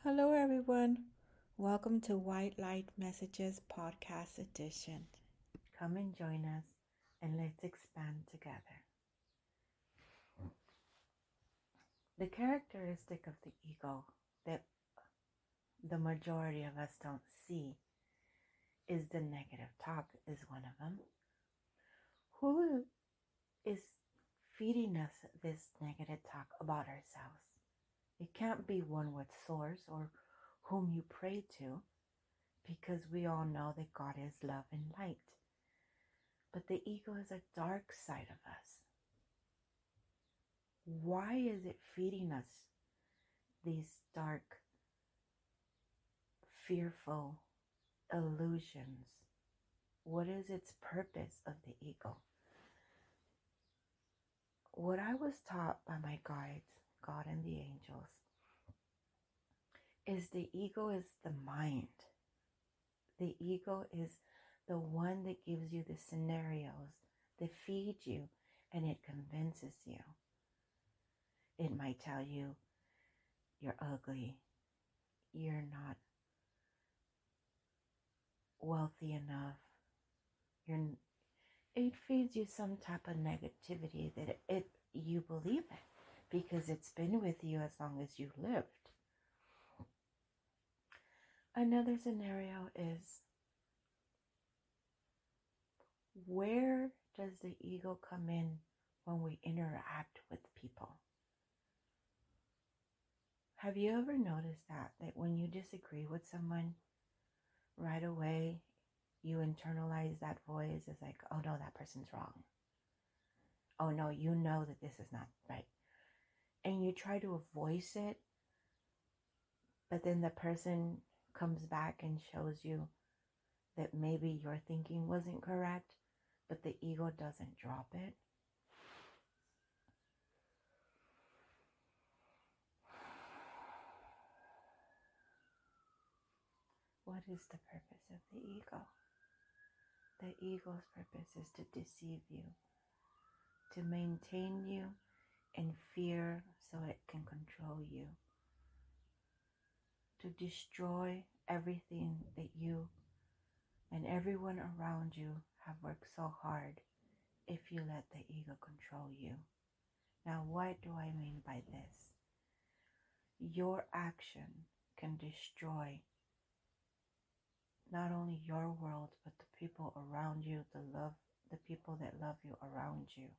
Hello, everyone. Welcome to White Light Messages Podcast Edition. Come and join us and let's expand together. The characteristic of the ego that the majority of us don't see is the negative talk, is one of them. Who is feeding us this negative talk about ourselves? It can't be one with source or whom you pray to, because we all know that God is love and light. But the ego is a dark side of us. Why is it feeding us these dark, fearful illusions? What is its purpose of the ego? What I was taught by my guides, God and the angels, is the ego is the mind. The ego is the one that gives you the scenarios, that feeds you, and it convinces you. It might tell you, you're ugly, you're not wealthy enough, it feeds you some type of negativity that you believe it because it's been with you as long as you lived. Another scenario is, where does the ego come in when we interact with people? Have you ever noticed that when you disagree with someone, right away you internalize that voice as like, oh no, that person's wrong. Oh no, you know that this is not right. And you try to voice it, but then the person comes back and shows you that maybe your thinking wasn't correct, but the ego doesn't drop it. What is the purpose of the ego? The ego's purpose is to deceive you, to maintain you in fear so it can control you, to destroy everything that you and everyone around you have worked so hard if you let the ego control you. Now, what do I mean by this? Your action can destroy not only your world, but the people around you, the people that love you around you.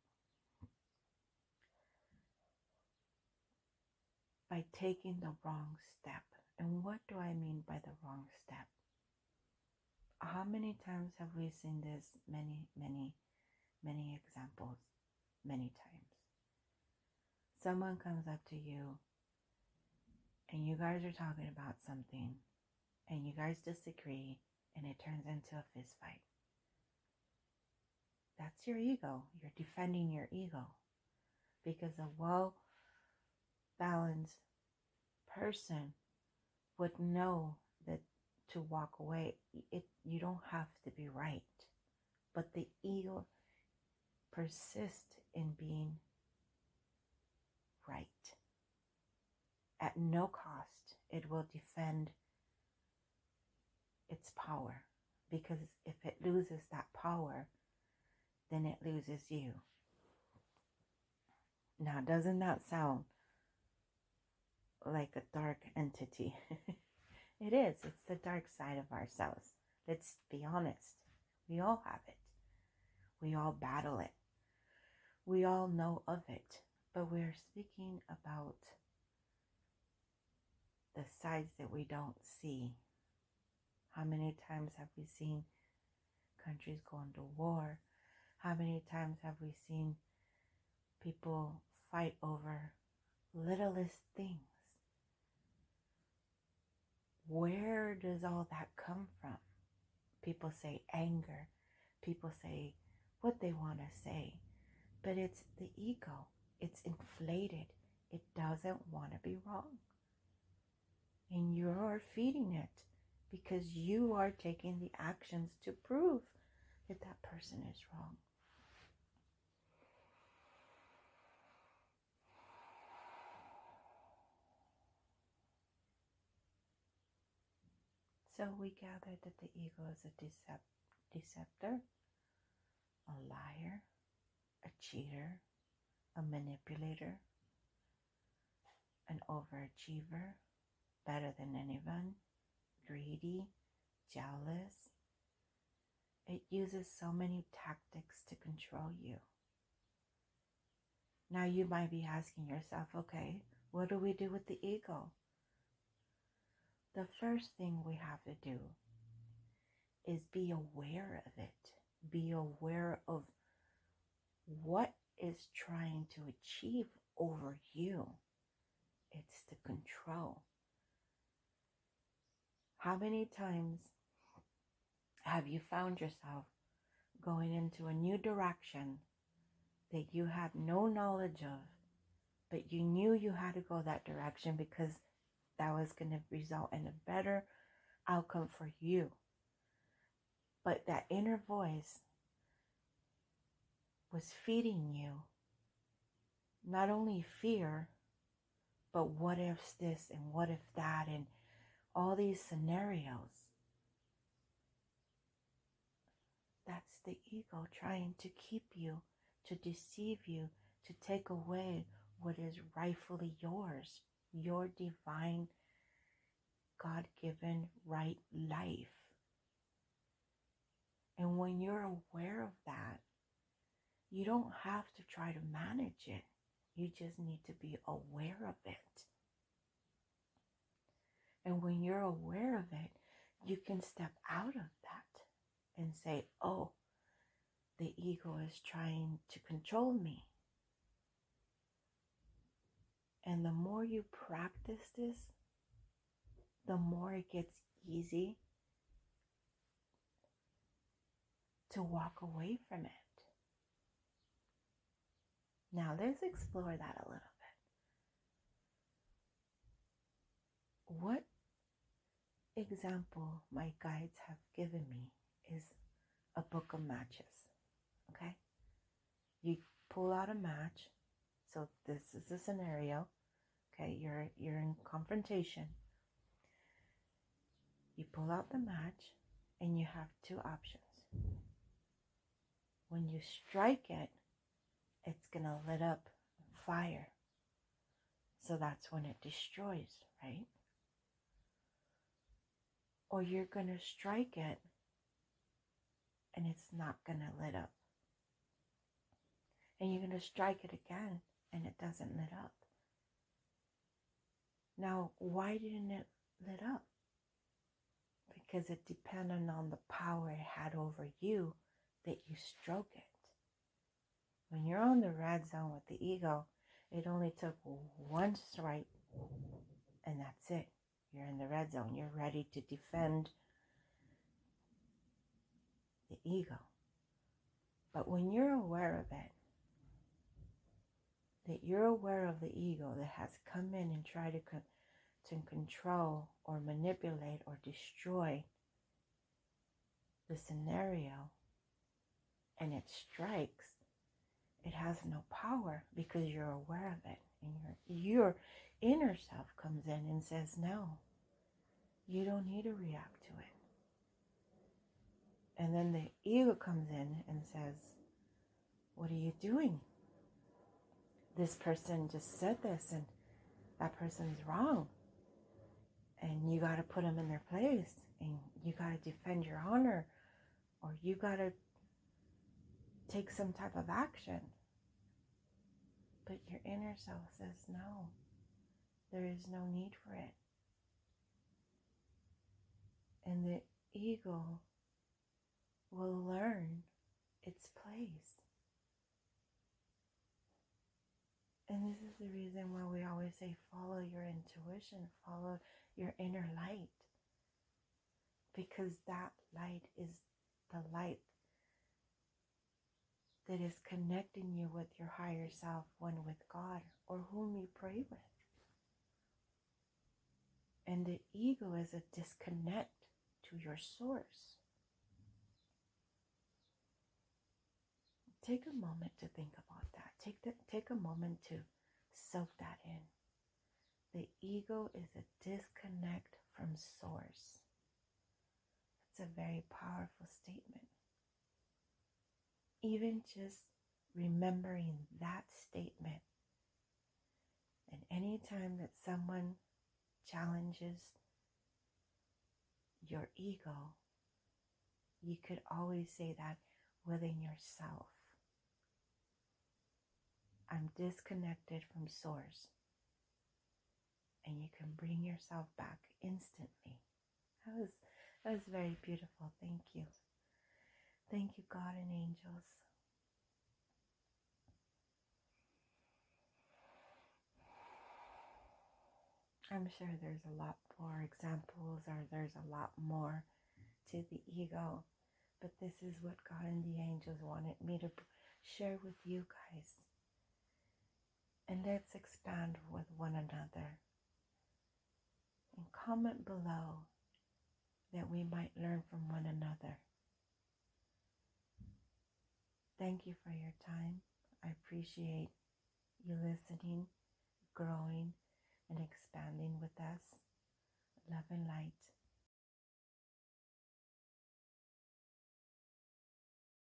By taking the wrong step. And what do I mean by the wrong step? How many times have we seen this? Many examples. Many times. Someone comes up to you and you guys are talking about something and you guys disagree and it turns into a fist fight. That's your ego. You're defending your ego. Because a well-balanced person would know that to walk away, you don't have to be right. But the ego persists in being right. At no cost, it will defend its power. Because if it loses that power, then it loses you. Now, doesn't that sound like a dark entity? It is. It's the dark side of ourselves. Let's be honest. We all have it. We all battle it. We all know of it. But we're speaking about the sides that we don't see. How many times have we seen countries go into war? How many times have we seen people fight over littlest things? Where does all that come from? People say anger. People say what they want to say. But it's the ego. It's inflated. It doesn't want to be wrong. And you're feeding it because you are taking the actions to prove that that person is wrong. So we gathered that the ego is a deceptor, a liar, a cheater, a manipulator, an overachiever, better than anyone, greedy, jealous. It uses so many tactics to control you. Now you might be asking yourself, okay, what do we do with the ego? The first thing we have to do is be aware of it. Be aware of what is trying to achieve over you. It's the control. How many times have you found yourself going into a new direction that you had no knowledge of, but you knew you had to go that direction because that was going to result in a better outcome for you? But that inner voice was feeding you not only fear, but what if this and what if that, and all these scenarios. That's the ego trying to keep you, to deceive you, to take away what is rightfully yours, your divine, God-given right life. And when you're aware of that, you don't have to try to manage it. You just need to be aware of it. And when you're aware of it, you can step out of that and say, oh, the ego is trying to control me. And the more you practice this, the more it gets easy to walk away from it. Now let's explore that a little bit. What example my guides have given me is a book of matches. Okay? You pull out a match. So this is a scenario. Okay, you're in confrontation. You pull out the match and you have two options. When you strike it, it's gonna lit up fire. So that's when it destroys, right? Or you're gonna strike it and it's not gonna lit up. And you're gonna strike it again and it doesn't lit up. Now, why didn't it lit up? Because it depended on the power it had over you that you stroke it. When you're on the red zone with the ego, it only took one strike and that's it. You're in the red zone. You're ready to defend the ego. But when you're aware of it, that you're aware of the ego that has come in and tried to control or manipulate or destroy the scenario, and it strikes, it has no power because you're aware of it. And your inner self comes in and says, no, you don't need to react to it. And then the ego comes in and says, what are you doing? This person just said this and that person's wrong. And you got to put them in their place. And you got to defend your honor. Or you got to take some type of action. But your inner self says, no, there is no need for it. And the ego will learn its place. And this is the reason why we always say, follow your intuition, follow your inner light. Because that light is the light that is connecting you with your higher self, one with God, or whom you pray with. And the ego is a disconnect to your source. Take a moment to think about that. Take a moment to soak that in. The ego is a disconnect from source. that's a very powerful statement. Even just remembering that statement, and any time that someone challenges your ego, you could always say that within yourself. I'm disconnected from source. And you can bring yourself back instantly. That was very beautiful. Thank you. Thank you, God and angels. I'm sure there's a lot more examples, or there's a lot more to the ego, but this is what God and the angels wanted me to share with you guys. And let's expand with one another. And comment below that we might learn from one another. Thank you for your time. I appreciate you listening, growing, and expanding with us. Love and light.